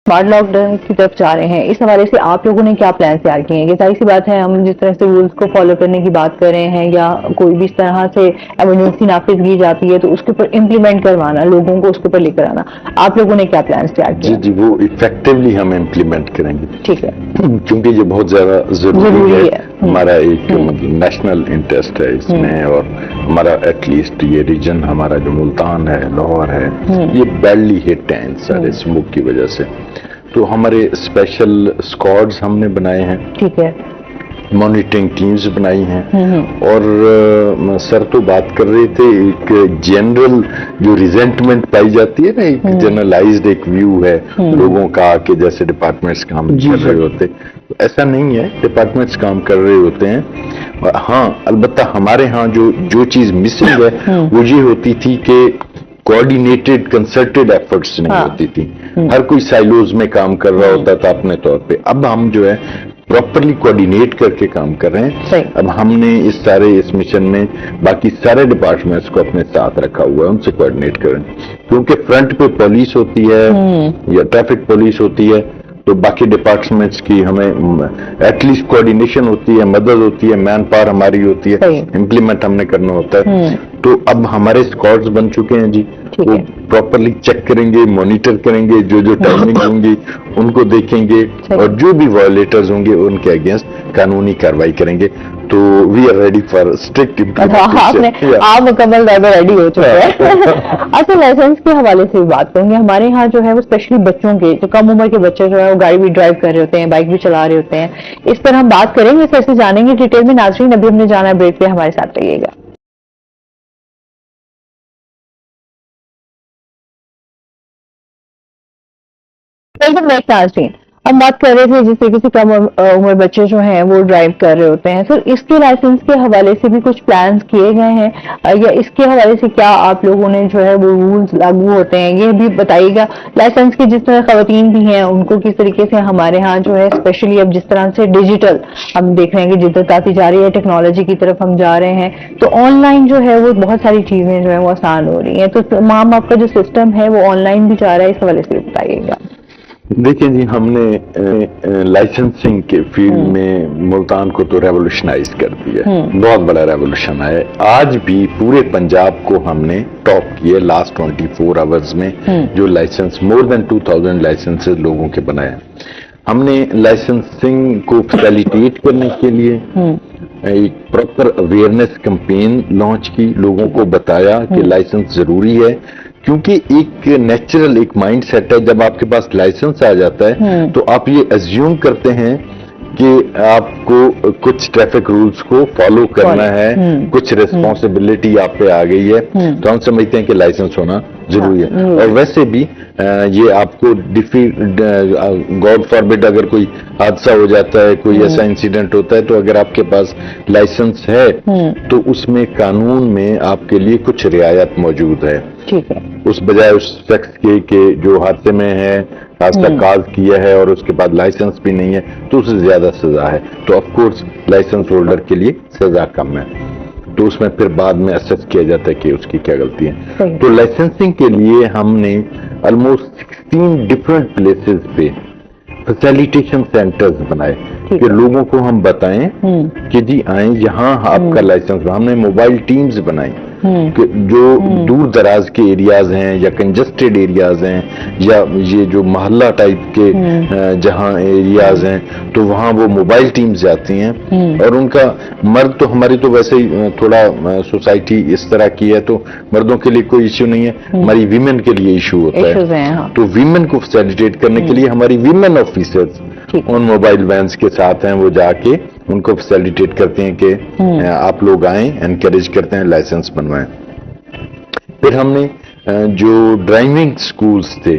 Smart lock down کی طرف جا رہے ہیں، اس حوالے سے آپ لوگوں نے کیا پلان تیار کیے ہیں؟ کہ ظاہر سی بات ہے ہم جس طرح سے رولس کو فالو کرنے کی بات کر رہے ہیں یا کوئی بھی اس طرح سے ایمرجنسی نافذ کی جاتی ہے تو اس کے اوپر امپلیمنٹ کروانا، لوگوں کو اس کے اوپر لے کر آنا، آپ لوگوں نے کیا پلانس تیار کیے؟ جی وہ افیکٹولی ہم امپلیمنٹ کریں گے، ٹھیک ہے، کیونکہ یہ بہت زیادہ ضروری ہے، ہمارا ایک ہوں نیشنل انٹرسٹ ہے اس میں، اور ہمارا ایٹ لیسٹ یہ ریجن ہمارا جو ملتان ہے، لاہور ہے، یہ بیڈلی ہٹ ہے ان سارے اسموک کی وجہ سے، تو ہمارے اسپیشل اسکواڈز ہم نے بنائے ہیں، ٹھیک ہے، مانیٹرنگ ٹیمز بنائی ہیں، اور سر تو بات کر رہے تھے ایک جنرل جو ریزنٹمنٹ پائی جاتی ہے نا، ایک جنرلائزڈ ایک ویو ہے لوگوں کا کہ جیسے ڈپارٹمنٹس کام کر رہے ہوتے، ایسا نہیں ہے، ڈپارٹمنٹس کام کر رہے ہوتے ہیں، ہاں البتہ ہمارے ہاں جو چیز مسنگ ہے وہ یہ ہوتی تھی کہ کوآرڈینیٹڈ کنسرٹڈ ایفرٹس نہیں ہوتی تھی، ہر کوئی سائلوز میں کام کر رہا ہوتا تھا اپنے طور پہ، اب ہم جو ہے پراپرلی کوآرڈینیٹ کر کے کام کر رہے ہیں، اب ہم نے اس مشن میں باقی سارے ڈپارٹمنٹس کو اپنے ساتھ رکھا ہوا ہے، ان سے کوآرڈینیٹ کریں، کیونکہ فرنٹ پہ پولیس ہوتی ہے یا ٹریفک پولیس ہوتی ہے تو باقی ڈپارٹمنٹس کی ہمیں ایٹ لیسٹ کوآرڈینیشن ہوتی ہے، مدد ہوتی ہے، مین پاور ہماری ہوتی ہے، امپلیمنٹ ہم نے کرنا ہوتا ہے، تو اب ہمارے اسکواڈز بن چکے ہیں جی، وہ پراپرلی چیک کریں گے، مانیٹر کریں گے، جو ٹائمنگ ہوں گی ان کو دیکھیں گے، اور جو بھی وائلیٹرز ہوں گے ان کے اگینسٹ قانونی کارروائی کریں گے، تو we are ready for strict implementation. آپ مکمل طور پر ریڈی ہو چکے ہیں۔ اصل لائسنس کے حوالے سے بھی بات کریں گے، ہمارے یہاں جو ہے وہ اسپیشلی بچوں کے، جو کم عمر کے بچے جو ہے وہ گاڑی بھی ڈرائیو کر رہے ہوتے ہیں، بائک بھی چلا رہے ہوتے ہیں، اس پر ہم بات کریں گے، سر سے جانیں گے ڈیٹیل میں۔ ناظرین ابھی ہم نے جانا بریک پہ، ہمارے ساتھ رہیے گا۔ ویلکم بیک ناظرین، ہم بات کر رہے تھے جس طریقے سے کم عمر بچے جو ہیں وہ ڈرائیو کر رہے ہوتے ہیں، سر اس کے لائسنس کے حوالے سے بھی کچھ پلانز کیے گئے ہیں، یا اس کے حوالے سے کیا آپ لوگوں نے جو ہے وہ رولز لاگو ہوتے ہیں یہ بھی بتائیے گا۔ لائسنس کی جس طرح خواتین بھی ہیں ان کو کس طریقے سے ہمارے ہاں جو ہے اسپیشلی اب جس طرح سے ڈیجیٹل ہم دیکھ رہے ہیں کہ جدت آتی جا رہی ہے، ٹیکنالوجی کی طرف ہم جا رہے ہیں، تو آن لائن جو ہے وہ بہت ساری چیزیں جو ہیں وہ آسان ہو رہی ہیں، تو تمام آپ کا جو سسٹم ہے وہ آن لائن بھی جا رہا ہے، اس حوالے سے بھی بتائیے گا۔ دیکھیں جی، ہم نے لائسنسنگ کے فیلڈ میں ملتان کو تو ریولوشنائز کر دیا، بہت بڑا ریولوشن ہے، آج بھی پورے پنجاب کو ہم نے ٹاپ کیے لاسٹ 24 آورز میں، جو لائسنس مور دین 2000 لائسنسز لوگوں کے بنائے، ہم نے لائسنسنگ کو فیسیلیٹیٹ کرنے کے لیے ایک پراپر اویئرنیس کمپین لانچ کی، لوگوں کو بتایا کہ لائسنس ضروری ہے، کیونکہ ایک نیچرل ایک مائنڈ سیٹ ہے، جب آپ کے پاس لائسنس آ جاتا ہے تو آپ یہ ایزیوم کرتے ہیں کہ آپ کو کچھ ٹریفک رولز کو فالو کرنا ہے، کچھ ریسپانسبلٹی آپ پہ آ گئی ہے، تو ہم سمجھتے ہیں کہ لائسنس ہونا ضروری ہے، اور ویسے بھی یہ آپ کو گاڈ فاربڈ اگر کوئی حادثہ ہو جاتا ہے، کوئی ایسا انسیڈنٹ ہوتا ہے، تو اگر آپ کے پاس لائسنس ہے تو اس میں قانون میں آپ کے لیے کچھ رعایت موجود ہے، اس بجائے اس شخص کے کہ جو حادثے میں ہے، حادثہ کاز کیا ہے اور اس کے بعد لائسنس بھی نہیں ہے تو اسے زیادہ سزا ہے، تو آف کورس لائسنس ہولڈر کے لیے سزا کم ہے، تو اس میں پھر بعد میں اسیس کیا جاتا ہے کہ اس کی کیا غلطی ہے، تو لائسنسنگ کے لیے ہم نے آلموسٹ 16 ڈفرنٹ پلیسز پہ فیسیلیٹیشن سینٹرز بنائے کہ لوگوں کو ہم بتائیں کہ جی آئیں یہاں آپ کا لائسنس، ہم نے موبائل ٹیمز بنائی کہ جو دور دراز کے ایریاز ہیں یا کنجسٹڈ ایریاز ہیں یا یہ جو محلہ ٹائپ کے جہاں ایریاز ہیں تو وہاں وہ موبائل ٹیمز جاتی ہیں، اور ان کا مرد تو ہماری تو ویسے ہی تھوڑا سوسائٹی اس طرح کی ہے تو مردوں کے لیے کوئی ایشو نہیں ہے، ہماری ویمن کے لیے ایشو ہوتا ہے، تو ویمن کو فیسیلیٹیٹ کرنے کے لیے ہماری ویمن آفیسرز ان موبائل وینز کے ساتھ ہیں، وہ جا کے ان کو فیسیلیٹیٹ کرتے ہیں کہ آپ لوگ آئیں، انکریج کرتے ہیں لائسنس بنوائیں۔ پھر ہم نے جو ڈرائیونگ سکولز تھے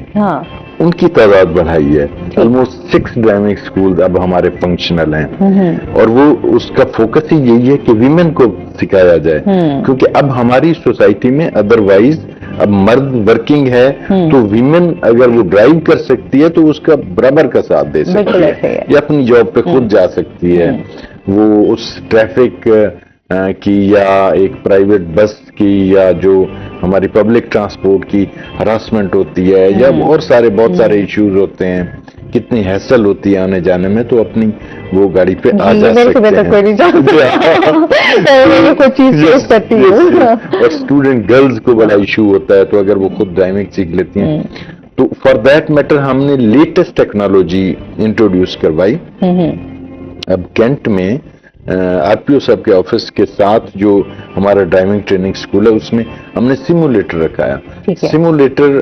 ان کی تعداد بڑھائی ہے، آلموسٹ 6 ڈرائیونگ سکولز اب ہمارے فنکشنل ہیں، اور وہ اس کا فوکس ہی یہی ہے کہ ویمن کو سکھایا جائے، کیونکہ اب ہماری سوسائٹی میں ادروائز اب مرد ورکنگ ہے تو ویمن اگر وہ ڈرائیو کر سکتی ہے تو اس کا برابر کا ساتھ دے سکتی ہے، یا اپنی جاب پہ خود جا سکتی ہے، وہ اس ٹریفک کی یا ایک پرائیویٹ بس کی یا جو ہماری پبلک ٹرانسپورٹ کی ہراسمنٹ ہوتی ہے یا بہت سارے ایشوز ہوتے ہیں، کتنی ہیسل ہوتی ہے آنے جانے میں، تو اپنی وہ گاڑی پہ آ جا سکتے ہیں۔ کچھ چیز فیس کرتی ہوں۔ اور اسٹوڈنٹ گرلز کو بڑا ایشو ہوتا ہے، تو اگر وہ خود ڈرائیونگ سیکھ لیتی ہیں تو فار دیٹ میٹر ہم نے لیٹسٹ ٹیکنالوجی انٹروڈیوس کروائی۔ اب کینٹ میں آر پی او صاحب کے آفس کے ساتھ جو ہمارا ڈرائیونگ ٹریننگ اسکول ہے، اس میں ہم نے سیمولیٹر رکھایا۔ سیمولیٹر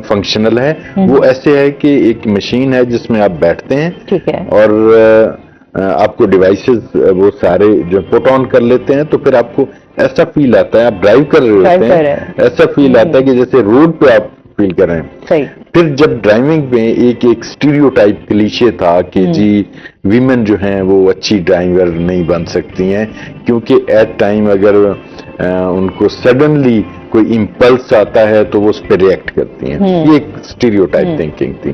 فنکشنل ہے، وہ ایسے ہے کہ ایک مشین ہے جس میں آپ بیٹھتے ہیں اور آپ کو ڈیوائسز وہ سارے جو پٹ آن کر لیتے ہیں، تو پھر آپ کو ایسا فیل آتا ہے، آپ ڈرائیو کر رہے ہوتے ہیں، ایسا فیل آتا ہے کہ جیسے روڈ پہ آپ فیل کر رہے ہیں۔ پھر جب ڈرائیونگ میں ایک اسٹیریو ٹائپ کلیشے تھا کہ جی ویمن جو ہیں وہ اچھی ڈرائیور نہیں بن سکتی ہیں، کیونکہ ایٹ ٹائم اگر ان کو سڈنلی کوئی امپلس آتا ہے تو وہ اس پہ ریئیکٹ کرتی ہیں۔ یہ ایک اسٹیریو ٹائپ تھنکنگ تھی۔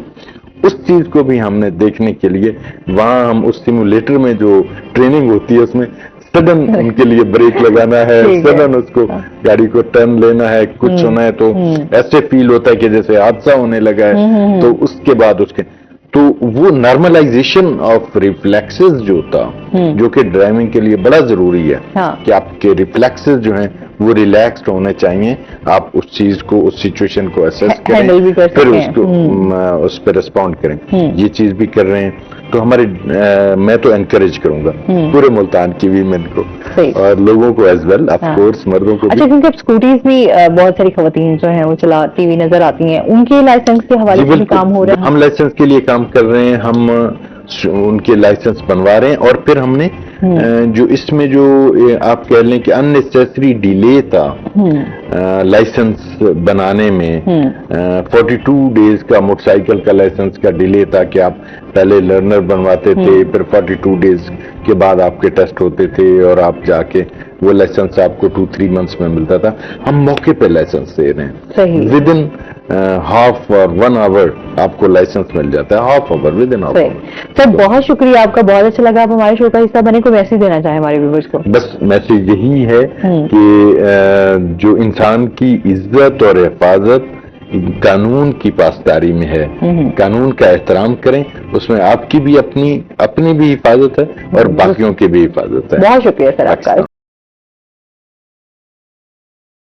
اس چیز کو بھی ہم نے دیکھنے کے لیے وہاں ہم اس سیمولیٹر میں جو ٹریننگ ہوتی ہے اس میں سڈن ان کے لیے بریک لگانا ہے، سڈن اس کو گاڑی کو ٹرن لینا ہے، کچھ ہونا ہے تو ایسے فیل ہوتا ہے کہ جیسے حادثہ ہونے لگا ہے۔ تو اس کے بعد تو وہ نارملائزیشن آف ریفلیکسز جو تھا، جو کہ ڈرائیونگ کے لیے بڑا ضروری ہے کہ آپ کے ریفلیکسز جو ہیں وہ ریلیکسڈ ہونے چاہیے، آپ اس چیز کو، اس سچویشن کو اسیس کریں، پھر اس کو اس پہ ریسپونڈ کریں۔ یہ چیز بھی کر رہے ہیں، تو ہمارے میں تو انکریج کروں گا پورے ملتان کی ویمن کو اور لوگوں کو ایز ویل، آف کورس مردوں کو بھی۔ اچھا، کیونکہ اب اسکوٹیز بھی بہت ساری خواتین جو ہیں وہ چلاتی ہوئی نظر آتی ہیں، ان کے لائسنس کے حوالے سے بھی کام ہو رہا ہے؟ ہم لائسنس کے لیے کام کر رہے ہیں، ہم ان کے لائسنس بنوا رہے ہیں، اور پھر ہم نے جو اس میں جو آپ کہہ لیں کہ ان نیسیسری ڈیلے تھا لائسنس بنانے میں، 42 ڈیز کا موٹر سائیکل کا لائسنس کا ڈیلے تھا کہ آپ پہلے لرنر بنواتے تھے، پھر 42 ڈیز کے بعد آپ کے ٹیسٹ ہوتے تھے اور آپ جا کے وہ لائسنس آپ کو 2-3 منتھس میں ملتا تھا۔ ہم موقع پہ لائسنس دے رہے ہیں، ود ان ہاف اور 1 آور آپ کو لائسنس مل جاتا ہے، half hour, within half hour. Sir بہت شکریہ آپ کا، بہت اچھا لگا، آپ ہمارے شو کا حصہ بنے، کوئی میسج دینا چاہیں ہمارے ویورز کو؟ بس میسج یہی ہے کہ جو انسان کی عزت اور حفاظت قانون کی پاسداری میں ہے، قانون کا احترام کریں، اس میں آپ کی بھی اپنی بھی حفاظت ہے اور باقیوں کی بھی حفاظت ہے۔ بہت شکریہ سر آپ کا۔